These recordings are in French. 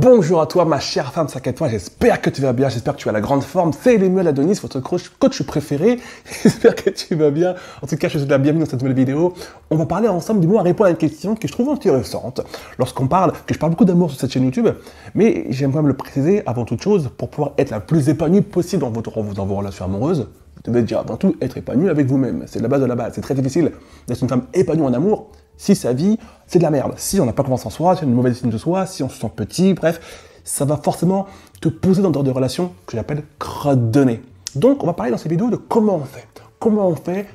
Bonjour à toi ma chère femme 5 étoiles, j'espère que tu vas bien, j'espère que tu as la grande forme. C'est Lemuel Adonis, votre coach préféré. J'espère que tu vas bien. En tout cas, je te souhaite la bienvenue dans cette nouvelle vidéo. On va parler ensemble du mot à répondre à une question que je trouve intéressante. Lorsqu'on parle, que je parle beaucoup d'amour sur cette chaîne YouTube, mais j'aimerais me le préciser avant toute chose, pour pouvoir être la plus épanouie possible dans vos relations amoureuses. Vous devez déjà avant tout être épanoui avec vous-même. C'est la base de la base. C'est très difficile d'être une femme épanouie en amour si sa vie, c'est de la merde. Si on n'a pas confiance en soi, si on a une mauvaise estime de soi, si on se sent petit, bref, ça va forcément te poser dans des relations que j'appelle credonnées. Donc, on va parler dans cette vidéo de comment on fait. Comment on fait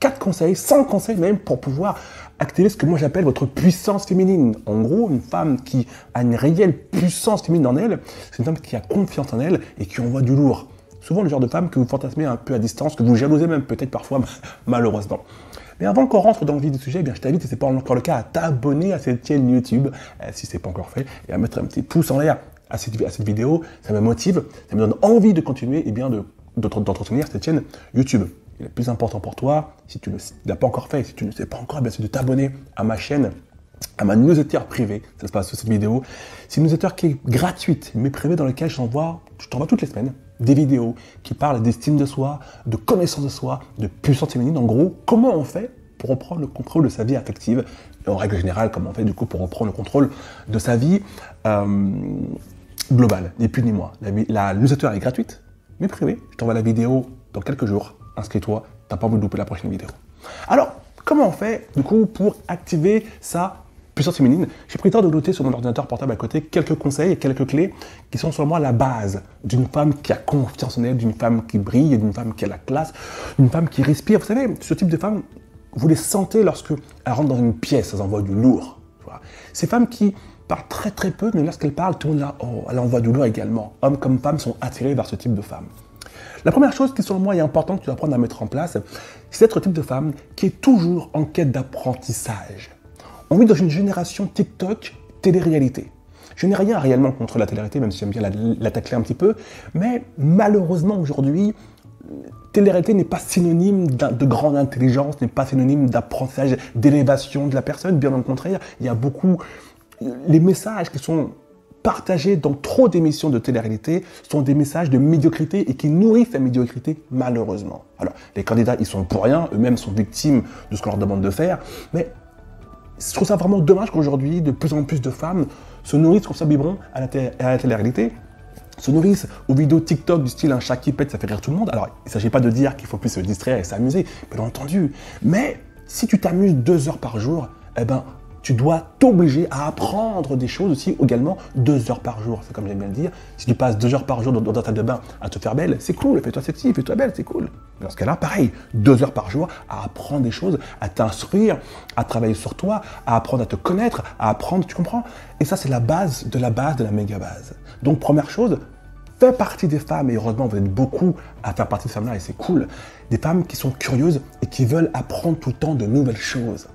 4 conseils, 5 conseils même, pour pouvoir activer ce que moi j'appelle votre puissance féminine. En gros, une femme qui a une réelle puissance féminine en elle, c'est une femme qui a confiance en elle et qui envoie du lourd. Souvent le genre de femme que vous fantasmez un peu à distance, que vous jalousez même peut-être parfois, malheureusement. Mais avant qu'on rentre dans le vif du sujet, eh bien, je t'invite, si ce n'est pas encore le cas, à t'abonner à cette chaîne YouTube, si ce n'est pas encore fait, et à mettre un petit pouce en l'air à cette vidéo. Ça me motive, ça me donne envie de continuer et bien d'entretenir cette chaîne YouTube. Et le plus important pour toi, si tu ne l'as pas encore fait, si tu ne sais pas encore, eh bien, c'est de t'abonner à ma chaîne, à ma newsletter privée, ça se passe sur cette vidéo. C'est une newsletter qui est gratuite, mais privée, dans laquelle je t'envoie toutes les semaines des vidéos qui parlent d'estime de soi, de connaissance de soi, de puissance féminine. En gros, comment on fait pour reprendre le contrôle de sa vie affective, et en règle générale, comment on fait du coup pour reprendre le contrôle de sa vie globale, ni plus ni moins. La newsletter est gratuite, mais privée. Je t'envoie la vidéo dans quelques jours. Inscris-toi, t'as pas envie de louper la prochaine vidéo. Alors, comment on fait du coup pour activer sa puissance féminine? J'ai pris le temps de noter sur mon ordinateur portable à côté quelques conseils et quelques clés qui sont selon moi la base d'une femme qui a confiance en elle, d'une femme qui brille, d'une femme qui a la classe, d'une femme qui respire. Vous savez, ce type de femme, vous les sentez lorsqu'elles rentrent dans une pièce, elles envoient du lourd. Ces femmes qui parlent très très peu, mais lorsqu'elles parlent, tout le monde là, oh, elle envoie du lourd également. Hommes comme femmes sont attirés vers ce type de femme. La première chose qui, selon moi, est importante que tu dois apprendre à mettre en place, c'est d'être le type de femme qui est toujours en quête d'apprentissage. On vit dans une génération TikTok, télé-réalité. Je n'ai rien réellement contre la télé-réalité, même si j'aime bien la tacler un petit peu, mais malheureusement aujourd'hui, télé-réalité n'est pas synonyme de grande intelligence, n'est pas synonyme d'apprentissage, d'élévation de la personne, bien au contraire, il y a beaucoup... Les messages qui sont partagés dans trop d'émissions de télé-réalité sont des messages de médiocrité et qui nourrissent la médiocrité, malheureusement. Alors, les candidats, ils sont pour rien, eux-mêmes sont victimes de ce qu'on leur demande de faire, mais je trouve ça vraiment dommage qu'aujourd'hui, de plus en plus de femmes se nourrissent comme ça biberon à la télé-réalité, se nourrissent aux vidéos TikTok du style un chat qui pète, ça fait rire tout le monde. Alors, il ne s'agit pas de dire qu'il faut plus se distraire et s'amuser, bien entendu. Mais si tu t'amuses 2 heures par jour, eh ben, tu dois t'obliger à apprendre des choses aussi également 2 heures par jour. C'est comme j'aime bien le dire. Si tu passes 2 heures par jour dans ta salle de bain à te faire belle, c'est cool. Fais-toi sexy, fais-toi belle, c'est cool. Dans ce cas-là, pareil, 2 heures par jour à apprendre des choses, à t'instruire, à travailler sur toi, à apprendre à te connaître, à apprendre, tu comprends? Et ça, c'est la base de la méga base. Donc, première chose, fais partie des femmes, et heureusement, vous êtes beaucoup à faire partie de ces femmes-là, et c'est cool, des femmes qui sont curieuses et qui veulent apprendre tout le temps de nouvelles choses.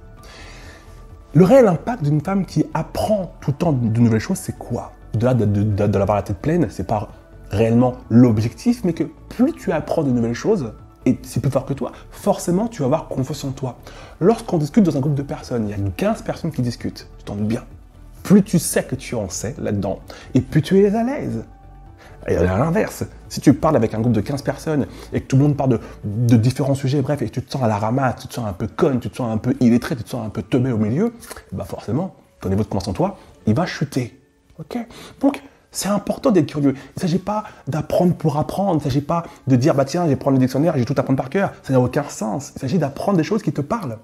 Le réel impact d'une femme qui apprend tout le temps de nouvelles choses, c'est quoi? Au-delà de l'avoir la tête pleine, c'est pas réellement l'objectif, mais que plus tu apprends de nouvelles choses, et c'est plus fort que toi, forcément tu vas avoir confiance en toi. Lorsqu'on discute dans un groupe de personnes, il y a 15 personnes qui discutent, tu t'en doutes bien. Plus tu sais que tu en sais là-dedans, et plus tu es à l'aise. Et à l'inverse, si tu parles avec un groupe de 15 personnes et que tout le monde parle de différents sujets, bref, et que tu te sens à la ramasse, tu te sens un peu conne, tu te sens un peu illettré, tu te sens un peu teubé au milieu, bah forcément, ton niveau de confiance en toi, il va chuter. Ok? Donc, c'est important d'être curieux. Il ne s'agit pas d'apprendre pour apprendre, il ne s'agit pas de dire, bah tiens, je vais prendre le dictionnaire et je vais tout apprendre par cœur. Ça n'a aucun sens. Il s'agit d'apprendre des choses qui te parlent.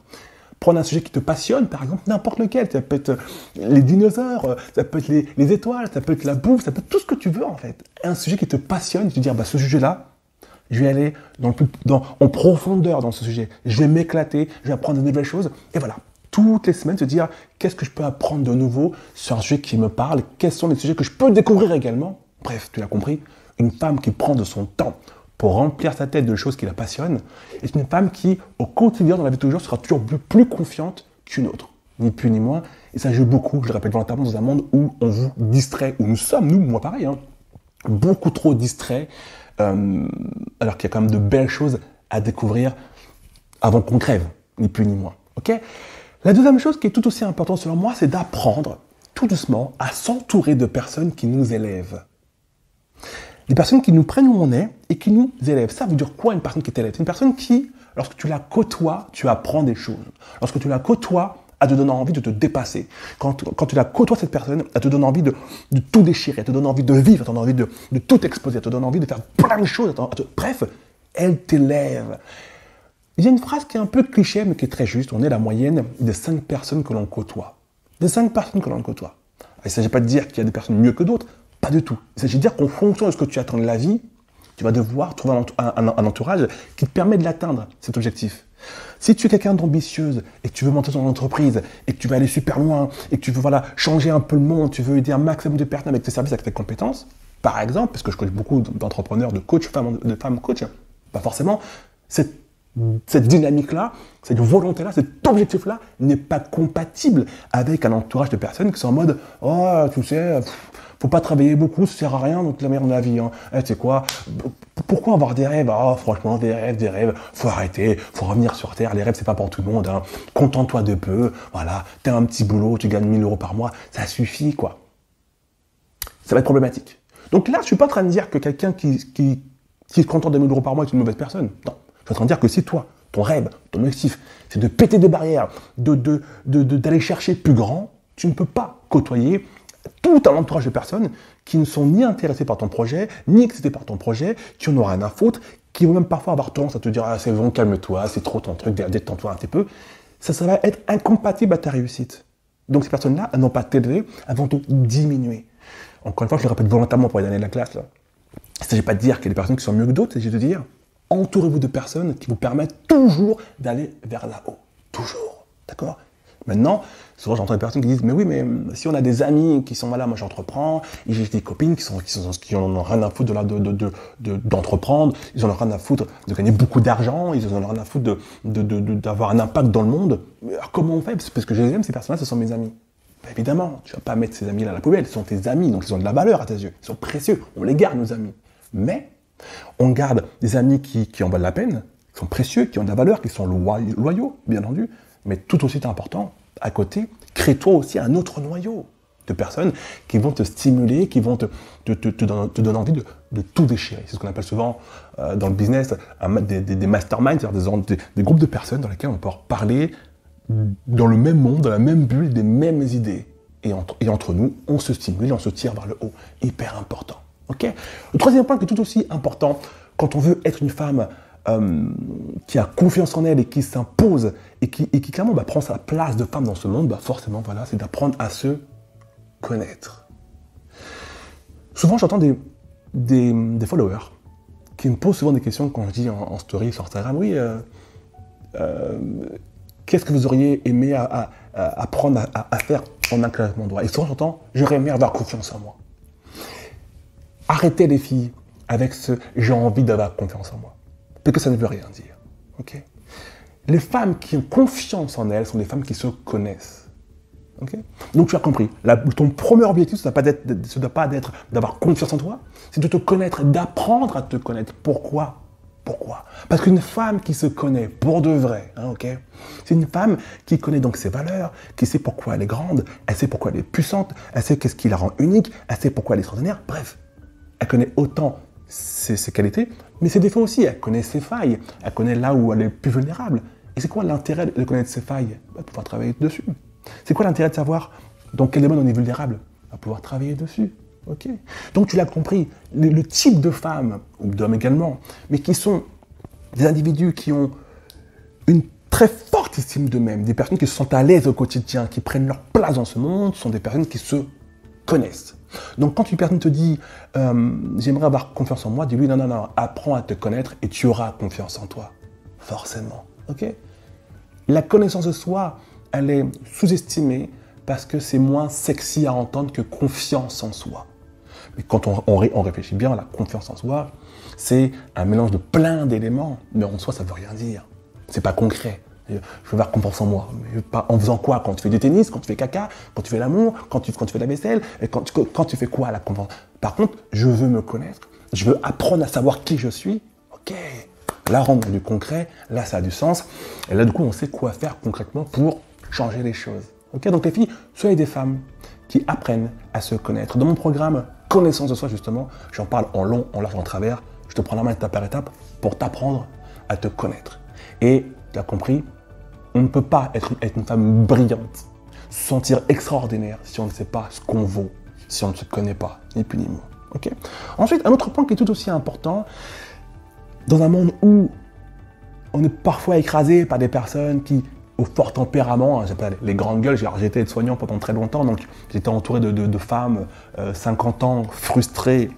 Prendre un sujet qui te passionne, par exemple, n'importe lequel. Ça peut être les dinosaures, ça peut être les étoiles, ça peut être la bouffe, ça peut être tout ce que tu veux, en fait. Un sujet qui te passionne, tu te dis, bah, ce sujet-là, je vais aller en profondeur dans ce sujet. Je vais m'éclater, je vais apprendre de nouvelles choses. Et voilà, toutes les semaines, se dire, qu'est-ce que je peux apprendre de nouveau sur un sujet qui me parle? Quels sont les sujets que je peux découvrir également? Bref, tu l'as compris, une femme qui prend de son temps pour remplir sa tête de choses qui la passionnent, est une femme qui, au quotidien, dans la vie de tous les jours, sera toujours plus confiante qu'une autre. Ni plus ni moins. Et ça joue beaucoup, je le répète volontairement, dans un monde où on vous distrait, où nous sommes, nous, moi pareil, hein, beaucoup trop distraits, alors qu'il y a quand même de belles choses à découvrir avant qu'on crève, ni plus ni moins. Okay? La deuxième chose qui est tout aussi importante selon moi, c'est d'apprendre tout doucement à s'entourer de personnes qui nous élèvent. Des personnes qui nous prennent où on est et qui nous élèvent. Ça veut dire quoi une personne qui t'élève? C'est une personne qui, lorsque tu la côtoies, tu apprends des choses. Lorsque tu la côtoies, elle te donne envie de te dépasser. Quand tu la côtoies, cette personne, elle te donne envie de tout déchirer, elle te donne envie de vivre, elle te donne envie de tout exploser, elle te donne envie de faire plein de choses. Bref, elle t'élève. Il y a une phrase qui est un peu cliché, mais qui est très juste. On est la moyenne des 5 personnes que l'on côtoie. Des 5 personnes que l'on côtoie. Il ne s'agit pas de dire qu'il y a des personnes mieux que d'autres. Pas du tout. Il s'agit de dire qu'en fonction de ce que tu attends de la vie, tu vas devoir trouver un entourage qui te permet de l'atteindre, cet objectif. Si tu es quelqu'un d'ambitieuse et que tu veux monter ton entreprise et que tu veux aller super loin et que tu veux changer un peu le monde, tu veux aider un maximum de personnes avec tes services, avec tes compétences, par exemple, parce que je connais beaucoup d'entrepreneurs, de coachs, de femmes coachs, pas forcément, cette dynamique-là, cette volonté-là, cet objectif-là n'est pas compatible avec un entourage de personnes qui sont en mode « Oh, tu sais, faut pas travailler beaucoup, ça sert à rien, donc la merde de la vie. Hein. Tu sais quoi, pourquoi avoir des rêves? Ah, franchement, des rêves, faut arrêter, faut revenir sur Terre, les rêves, c'est pas pour tout le monde. Hein. Contente-toi de peu, voilà, t'as un petit boulot, tu gagnes 1 000 € par mois, ça suffit, quoi. » Ça va être problématique. Donc là, je suis pas en train de dire que quelqu'un qui se contente de 1 000 € par mois est une mauvaise personne. Non. Je suis en train de dire que si toi, ton rêve, ton objectif, c'est de péter des barrières, d'aller chercher plus grand, tu ne peux pas côtoyer tout un entourage de personnes qui ne sont ni intéressées par ton projet, ni excitées par ton projet, qui en ont rien à foutre, qui vont même parfois avoir tendance à te dire « Ah, c'est bon, calme-toi, c'est trop ton truc, détends-toi un petit peu ». Ça va être incompatible à ta réussite. Donc ces personnes-là, elles n'ont pas t'élever, elles vont te diminuer. Encore une fois, je le répète volontairement pour les derniers de la classe. Là. Il ne s'agit pas de dire qu'il y a des personnes qui sont mieux que d'autres, il s'agit de dire entourez-vous de personnes qui vous permettent toujours d'aller vers là-haut. Toujours. D'accord? Maintenant, souvent j'entends des personnes qui disent « Mais oui, mais si on a des amis qui sont là, moi j'entreprends, et j'ai des copines qui en ont rien à foutre d'entreprendre, ils en ont rien à foutre de gagner beaucoup d'argent, ils en ont rien à foutre d'avoir un impact dans le monde. Alors comment on fait? Parce que je les aime, ces personnes-là, ce sont mes amis. » Ben évidemment, tu ne vas pas mettre ces amis-là à la poubelle, ce sont tes amis, donc ils ont de la valeur à tes yeux, ils sont précieux, on les garde nos amis. Mais on garde des amis qui en valent la peine, qui sont précieux, qui ont de la valeur, qui sont loyaux, bien entendu. Mais tout aussi important, à côté, crée-toi aussi un autre noyau de personnes qui vont te stimuler, qui vont te donner envie de tout déchirer. C'est ce qu'on appelle souvent dans le business des masterminds, c'est-à-dire des groupes de personnes dans lesquels on peut parler dans le même monde, dans la même bulle, des mêmes idées. Et entre nous, on se stimule, on se tire vers le haut. Hyper important. Okay. Le troisième point qui est tout aussi important, quand on veut être une femme qui a confiance en elle et qui s'impose et qui clairement prend sa place de femme dans ce monde, forcément, voilà, c'est d'apprendre à se connaître. Souvent, j'entends des followers qui me posent souvent des questions quand je dis en story sur Instagram, oui, qu'est-ce que vous auriez aimé apprendre à faire en un claquement de doigts? Et souvent, j'entends, j'aurais aimé avoir confiance en moi. Arrêtez les filles avec ce « j'ai envie d'avoir confiance en moi ». Parce que ça ne veut rien dire. Okay. Les femmes qui ont confiance en elles sont des femmes qui se connaissent. Okay. Donc tu as compris, ton premier objectif, ce ne doit pas être d'avoir confiance en toi, c'est de te connaître, d'apprendre à te connaître. Pourquoi? Parce qu'une femme qui se connaît pour de vrai, okay, c'est une femme qui connaît donc ses valeurs, qui sait pourquoi elle est grande, elle sait pourquoi elle est puissante, elle sait qu'est-ce qui la rend unique, elle sait pourquoi elle est extraordinaire, bref. Elle connaît autant ses qualités, mais ses défauts aussi. Elle connaît ses failles. Elle connaît là où elle est plus vulnérable. Et c'est quoi l'intérêt de connaître ses failles? Pouvoir travailler dessus. C'est quoi l'intérêt de savoir dans quel domaine on est vulnérable? Pouvoir travailler dessus. Okay. Donc tu l'as compris, le type de femmes, ou d'hommes également, mais qui sont des individus qui ont une très forte estime d'eux-mêmes, des personnes qui se sentent à l'aise au quotidien, qui prennent leur place dans ce monde, sont des personnes qui se connaissent. Donc quand une personne te dit j'aimerais avoir confiance en moi, dis-lui non, apprends à te connaître et tu auras confiance en toi. Forcément. Okay. La connaissance de soi, elle est sous-estimée parce que c'est moins sexy à entendre que confiance en soi. Mais quand on réfléchit bien, la confiance en soi, c'est un mélange de plein d'éléments, mais en soi ça ne veut rien dire. C'est pas concret. Je veux avoir confiance en moi. Mais en faisant quoi? Quand tu fais du tennis, quand tu fais caca, quand tu fais l'amour, quand tu fais la vaisselle, et quand tu fais quoi la confiance? Par contre, je veux me connaître, je veux apprendre à savoir qui je suis. Ok, là rendre du concret, là ça a du sens. Et là du coup on sait quoi faire concrètement pour changer les choses. Ok, donc les filles, soyez des femmes qui apprennent à se connaître. Dans mon programme Connaissance de soi, justement, j'en parle en long, en large, en travers. Je te prends la main étape par étape pour t'apprendre à te connaître. Et tu as compris, on ne peut pas être une femme brillante, se sentir extraordinaire si on ne sait pas ce qu'on vaut, si on ne se connaît pas, ni plus ni moins. Okay. Ensuite, un autre point qui est tout aussi important, dans un monde où on est parfois écrasé par des personnes qui, au fort tempérament, hein, j'appelle les grandes gueules, j'ai été aide-soignant pendant très longtemps, donc j'étais entouré de femmes, 50 ans, frustrées,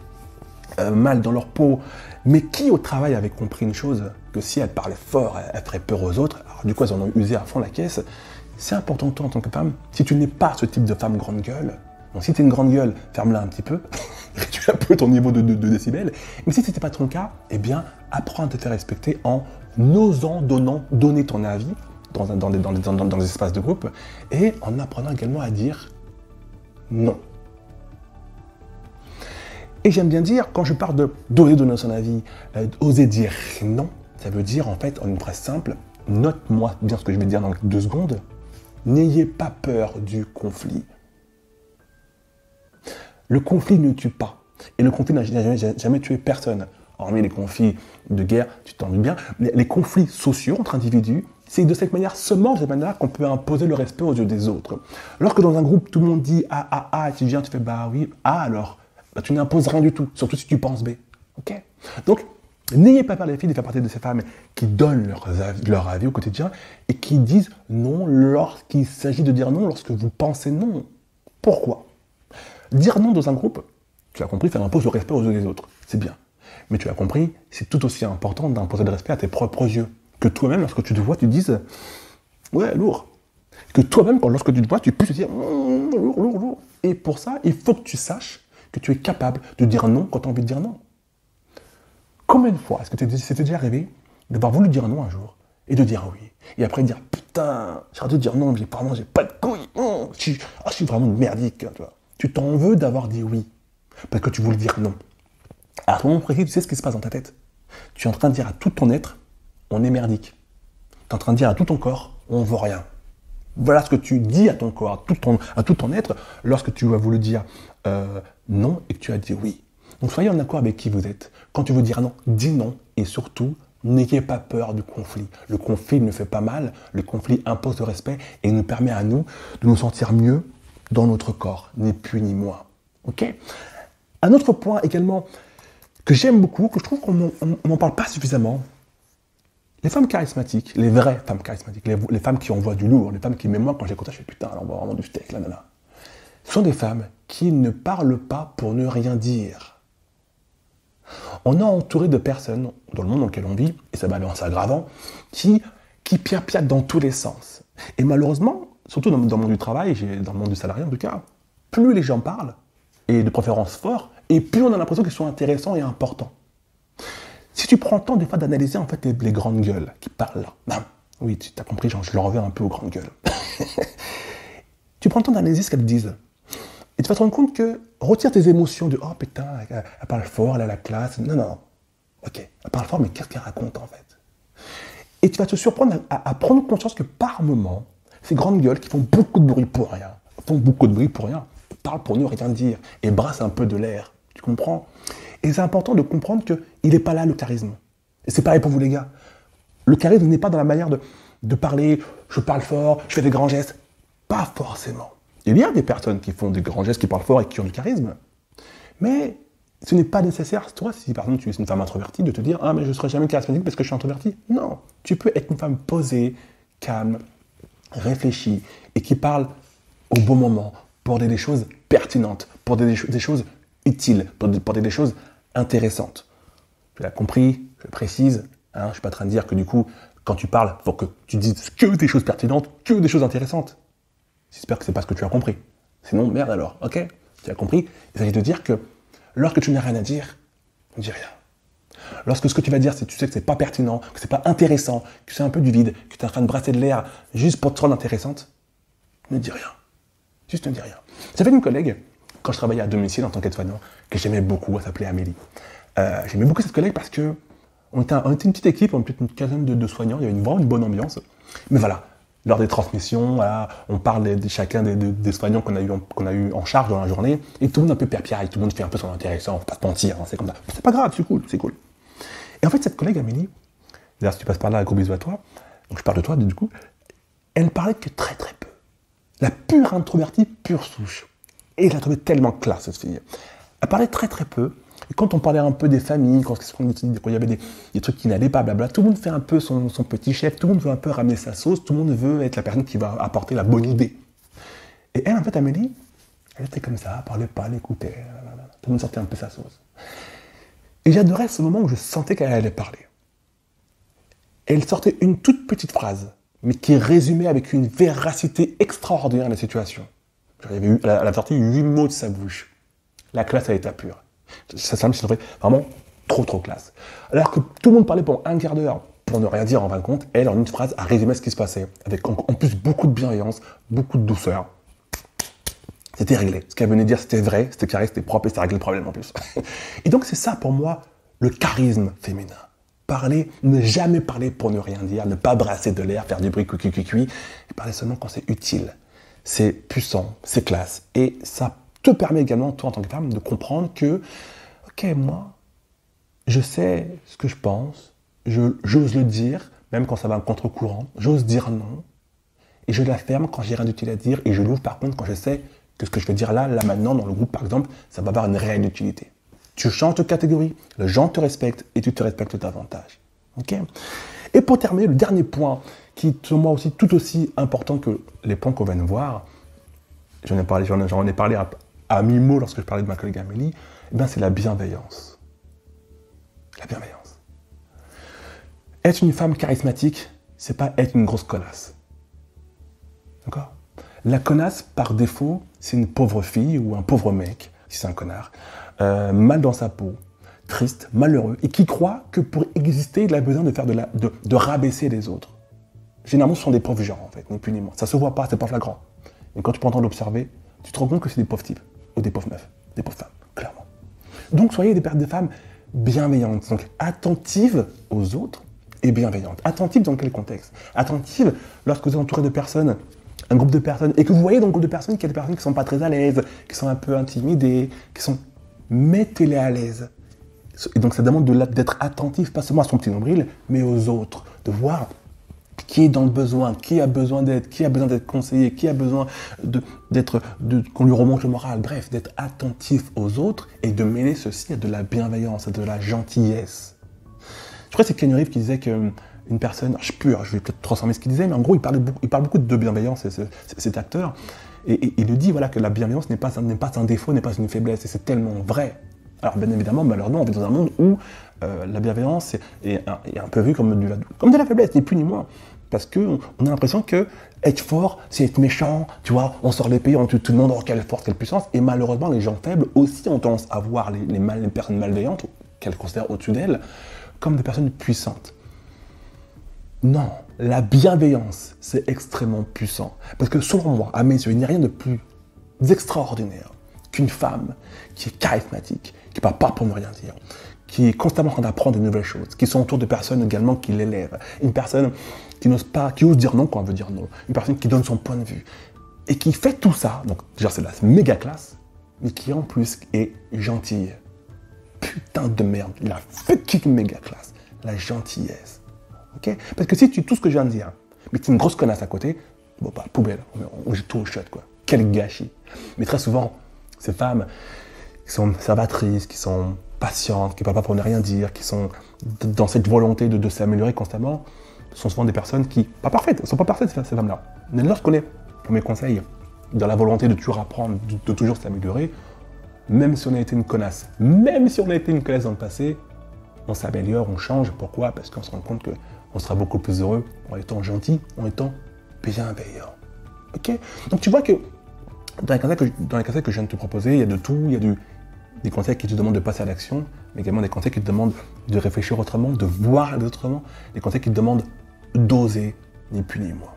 mal dans leur peau, mais qui au travail avaient compris une chose, que si elles parlaient fort, elles feraient peur aux autres, alors du coup elles en ont usé à fond la caisse. C'est important toi en tant que femme, si tu n'es pas ce type de femme grande gueule, donc si tu es une grande gueule, ferme-la un petit peu, réduis un peu ton niveau de décibels, mais si ce n'était pas ton cas, eh bien apprends à te faire respecter en osant donner ton avis dans des espaces de groupe et en apprenant également à dire non. Et j'aime bien dire, quand je parle d'oser donner son avis, oser dire non, ça veut dire en fait, en une phrase simple, note-moi bien ce que je vais dire dans 2 secondes, n'ayez pas peur du conflit. Le conflit ne tue pas. Et le conflit n'a jamais tué personne. Hormis les conflits de guerre, tu t'en doutes bien, les conflits sociaux entre individus, c'est de cette manière, seulement de cette manière qu'on peut imposer le respect aux yeux des autres. Lorsque dans un groupe, tout le monde dit et tu viens, tu fais bah oui, alors, bah, tu n'imposes rien du tout, surtout si tu penses B. Ok. Donc, n'ayez pas peur les filles de faire partie de ces femmes qui donnent leur avis au quotidien et qui disent non lorsqu'il s'agit de dire non, lorsque vous pensez non. Pourquoi? Dire non dans un groupe, tu as compris, ça impose le respect aux yeux des autres. C'est bien. Mais tu as compris, c'est tout aussi important d'imposer le respect à tes propres yeux. Que toi-même, lorsque tu te vois, tu dises ouais, lourd. Que toi-même, lorsque tu te vois, tu puisses te dire lourd. Et pour ça, il faut que tu saches que tu es capable de dire non quand tu as envie de dire non. Combien de fois est-ce que c'était déjà arrivé d'avoir voulu dire non un jour et de dire oui? Et après de dire putain, j'ai arrêté de dire non, j'ai pas de couilles, non, je suis vraiment une merdique. Tu vois. Tu t'en veux d'avoir dit oui parce que tu voulais dire non. À ce moment précis, tu sais ce qui se passe dans ta tête. Tu es en train de dire à tout ton être, on est merdique. Tu es en train de dire à tout ton corps, on ne vaut rien. Voilà ce que tu dis à ton corps, à tout ton être, lorsque tu vas vouloir dire non et que tu as dit oui. Donc soyez en accord avec qui vous êtes. Quand tu veux dire non, dis non et surtout, n'ayez pas peur du conflit. Le conflit ne fait pas mal, le conflit impose le respect et nous permet à nous de nous sentir mieux dans notre corps, ni plus ni moins. Ok ? Un autre point également que j'aime beaucoup, que je trouve qu'on n'en parle pas suffisamment, les femmes charismatiques, les vraies femmes charismatiques, les femmes qui envoient du lourd, les femmes qui, même moi, quand j'écoute ça, je fais putain, là, on voit vraiment du steak, là, nana. Ce sont des femmes qui ne parlent pas pour ne rien dire. On est entouré de personnes, dans le monde dans lequel on vit, et ça va aller en s'aggravant, qui piapiatent dans tous les sens. Et malheureusement, surtout dans le monde du travail, dans le monde du salarié en tout cas, plus les gens parlent, et de préférence fort, et plus on a l'impression qu'ils sont intéressants et importants. Si tu prends le temps des fois d'analyser en fait les grandes gueules qui parlent là, ben, oui, tu as compris, je leur reviens un peu aux grandes gueules. Tu prends le temps d'analyser ce qu'elles disent. Et tu vas te rendre compte que retire tes émotions de « Oh putain, elle parle fort, elle a la classe. » Non. Ok, elle parle fort, mais qu'est-ce qu'elle raconte en fait? Et tu vas te surprendre à prendre conscience que par moment, ces grandes gueules qui font beaucoup de bruit pour rien, parlent pour ne rien dire et brassent un peu de l'air. Tu comprends? Et c'est important de comprendre qu'il n'est pas là le charisme. Et c'est pareil pour vous les gars. Le charisme n'est pas dans la manière de parler, je parle fort, je fais des grands gestes. Pas forcément. Il y a des personnes qui font des grands gestes, qui parlent fort et qui ont du charisme. Mais ce n'est pas nécessaire, toi, si par exemple tu es une femme introvertie, de te dire « Ah, mais je ne serai jamais charismatique parce que je suis introvertie. » Non, tu peux être une femme posée, calme, réfléchie et qui parle au bon moment pour des choses pertinentes, pour des choses utiles, pour des choses intéressantes. Tu l'as compris, je précise, hein, je ne suis pas en train de dire que du coup, quand tu parles, il faut que tu dises que des choses pertinentes, que des choses intéressantes. J'espère que c'est pas ce que tu as compris. Sinon, merde alors, ok? Tu as compris? Il s'agit de dire que lorsque tu n'as rien à dire, ne dis rien. Lorsque ce que tu vas dire, c'est tu sais que c'est pas pertinent, que c'est pas intéressant, que c'est un peu du vide, que tu es en train de brasser de l'air juste pour te rendre intéressante, ne dis rien. Juste ne dis rien. J'avais une collègue, quand je travaillais à domicile en tant qu'aide-soignant, que j'aimais beaucoup, elle s'appelait Amélie. J'aimais beaucoup cette collègue parce que on était une petite équipe, on était une quinzaine de soignants, il y avait vraiment une bonne ambiance. Mais voilà, lors des transmissions, voilà, on parle de chacun des soignants qu'on a eu en charge dans la journée, et tout le monde un peu perpiaille, tout le monde fait un peu son intéressant, on va pas se mentir, hein, c'est comme ça. C'est pas grave, c'est cool, c'est cool. Et en fait, cette collègue Amélie, d'ailleurs si tu passes par là, un gros bisou à toi, donc je parle de toi du coup, elle ne parlait que très très peu. La pure introvertie, pure souche. Et je la trouvais tellement classe, cette fille. Elle parlait très très peu. Et quand on parlait un peu des familles, quand il y avait des trucs qui n'allaient pas, blabla, tout le monde fait un peu son petit chef, tout le monde veut un peu ramener sa sauce, tout le monde veut être la personne qui va apporter la bonne idée. Et elle, en fait, Amélie, elle était comme ça, elle parlait pas, elle écoutait, tout le monde sortait un peu sa sauce. Et j'adorais ce moment où je sentais qu'elle allait parler. Elle sortait une toute petite phrase, mais qui résumait avec une véracité extraordinaire la situation. Elle a sorti 8 mots de sa bouche. La classe à l'état pur. Ça me semblait vraiment trop classe. Alors que tout le monde parlait pendant un quart d'heure pour ne rien dire en fin de compte, elle, en une phrase, a résumé ce qui se passait. Avec en plus beaucoup de bienveillance, beaucoup de douceur. C'était réglé. Ce qu'elle venait dire, c'était vrai, c'était carré, c'était propre et ça réglait le problème en plus. Et donc c'est ça pour moi, le charisme féminin. Parler, ne jamais parler pour ne rien dire, ne pas brasser de l'air, faire du bruit, cuicui, et parler seulement quand c'est utile. C'est puissant, c'est classe. Et ça te permet également, toi en tant que femme, de comprendre que, ok, moi, je sais ce que je pense, j'ose le dire, même quand ça va à contre-courant, j'ose dire non, et je la ferme quand j'ai rien d'utile à dire, et je l'ouvre par contre quand je sais que ce que je vais dire là, maintenant, dans le groupe par exemple, ça va avoir une réelle utilité. Tu changes de catégorie, les gens te respectent et tu te respectes davantage. Okay. Et pour terminer, le dernier point, qui est pour moi aussi tout aussi important que les points qu'on vient de voir, j'en ai parlé à mi-mot lorsque je parlais de ma collègue Amélie, eh bien c'est la bienveillance. La bienveillance. Être une femme charismatique, c'est pas être une grosse connasse. D'accord ? La connasse, par défaut, c'est une pauvre fille ou un pauvre mec, si c'est un connard, mal dans sa peau, triste, malheureux, et qui croit que pour exister, il a besoin de rabaisser les autres. Généralement, ce sont des pauvres gens, en fait, ni plus ni moins. Ça se voit pas, c'est pas flagrant. Et quand tu prends le temps d'observer, tu te rends compte que c'est des pauvres types, ou des pauvres meufs, des pauvres femmes, clairement. Donc, soyez des femmes bienveillantes, donc attentives aux autres et bienveillantes. Attentives dans quel contexte ? Attentives lorsque vous êtes entouré de personnes, un groupe de personnes, et que vous voyez dans le groupe de personnes qu'il y a des personnes qui ne sont pas très à l'aise, qui sont un peu intimidées, qui sont... Mettez-les à l'aise. Et donc ça demande d'être attentif, pas seulement à son petit nombril, mais aux autres, de voir qui est dans le besoin, qui a besoin d'aide, qui a besoin d'être conseillé, qui a besoin qu'on lui remonte le moral, bref, d'être attentif aux autres et de mêler ceci à de la bienveillance, à de la gentillesse. Je crois que c'est Ken Reeves qui disait qu'une personne, je vais peut-être transformer ce qu'il disait, mais en gros, il parle beaucoup de bienveillance, cet acteur, et il lui dit voilà, que la bienveillance n'est pas un défaut, n'est pas une faiblesse, et c'est tellement vrai. Alors bien évidemment, malheureusement, on vit dans un monde où la bienveillance est un peu vue comme de la faiblesse, ni plus ni moins. Parce qu'on a l'impression que être fort, c'est être méchant, tu vois, on sort l'épée, on tue tout le monde, oh quelle force, quelle puissance. Et malheureusement, les gens faibles aussi ont tendance à voir les personnes malveillantes, qu'elles considèrent au-dessus d'elles, comme des personnes puissantes. Non, la bienveillance, c'est extrêmement puissant. Parce que selon moi, à mes yeux, il n'y a rien de plus extraordinaire qu'une femme qui est charismatique, qui ne parle pas pour ne rien dire, qui est constamment en train d'apprendre de nouvelles choses, qui sont autour de personnes également qui l'élèvent, une personne qui n'ose pas, qui ose dire non quand elle veut dire non, une personne qui donne son point de vue, et qui fait tout ça, donc déjà c'est de la méga classe, mais qui en plus est gentille. Putain de merde, la fucking méga classe, la gentillesse. Okay, parce que si tu tout ce que je viens de dire, mais tu es une grosse connasse à côté, bon bah poubelle, on jette tout au shot quoi. Quel gâchis. Mais très souvent, ces femmes qui sont observatrices, qui sont patientes, qui ne parlent pas pour ne rien dire, qui sont dans cette volonté de s'améliorer constamment, sont souvent des personnes qui, pas parfaites, elles ne sont pas parfaites ces femmes-là. Mais lorsqu'on est, pour mes conseils, dans la volonté de toujours apprendre, de toujours s'améliorer, même si on a été une connasse, dans le passé, on s'améliore, on change. Pourquoi ? Parce qu'on se rend compte qu'on sera beaucoup plus heureux en étant gentil, en étant bienveillant. Ok ? Donc tu vois que dans les conseils que je viens de te proposer, il y a de tout, il y a des conseils qui te demandent de passer à l'action, mais également des conseils qui te demandent de réfléchir autrement, de voir autrement, des conseils qui te demandent d'oser, ni plus ni moins.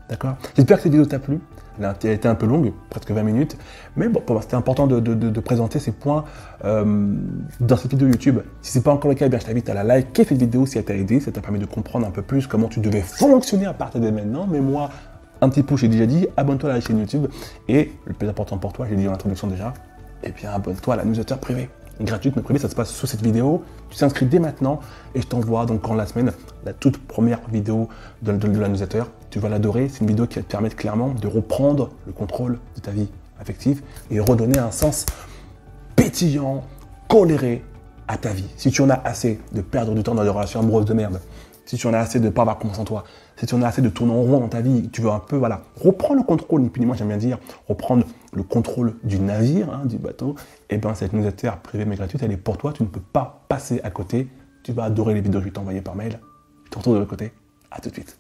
D'accord ? J'espère que cette vidéo t'a plu. Elle a été un peu longue, presque 20 minutes, mais bon, pour moi c'était important de présenter ces points dans cette vidéo YouTube. Si ce n'est pas encore le cas, eh bien, je t'invite à la liker cette vidéo si elle t'a aidé, ça t'a permis de comprendre un peu plus comment tu devais fonctionner à partir de maintenant. Mais moi, un petit push, j'ai déjà dit, abonne-toi à la chaîne YouTube, et le plus important pour toi, j'ai dit en introduction déjà, eh bien abonne-toi à la newsletter privée. Gratuite, mais privée, ça se passe sous cette vidéo. Tu t'inscris dès maintenant et je t'envoie donc en la semaine la toute première vidéo de la newsletter. Tu vas l'adorer, c'est une vidéo qui va te permettre clairement de reprendre le contrôle de ta vie affective et redonner un sens pétillant, coléré à ta vie. Si tu en as assez de perdre du temps dans des relations amoureuses de merde, si tu en as assez de ne pas avoir confiance en toi, si tu en as assez de tourner en rond dans ta vie, tu veux un peu, voilà, reprendre le contrôle, ni plus ni moins, j'aime bien dire, reprendre le contrôle du navire, hein, du bateau, et bien cette newsletter privée mais gratuite, elle est pour toi, tu ne peux pas passer à côté, tu vas adorer les vidéos que je vais t'envoyer par mail. Je te retrouve de l'autre côté, à tout de suite.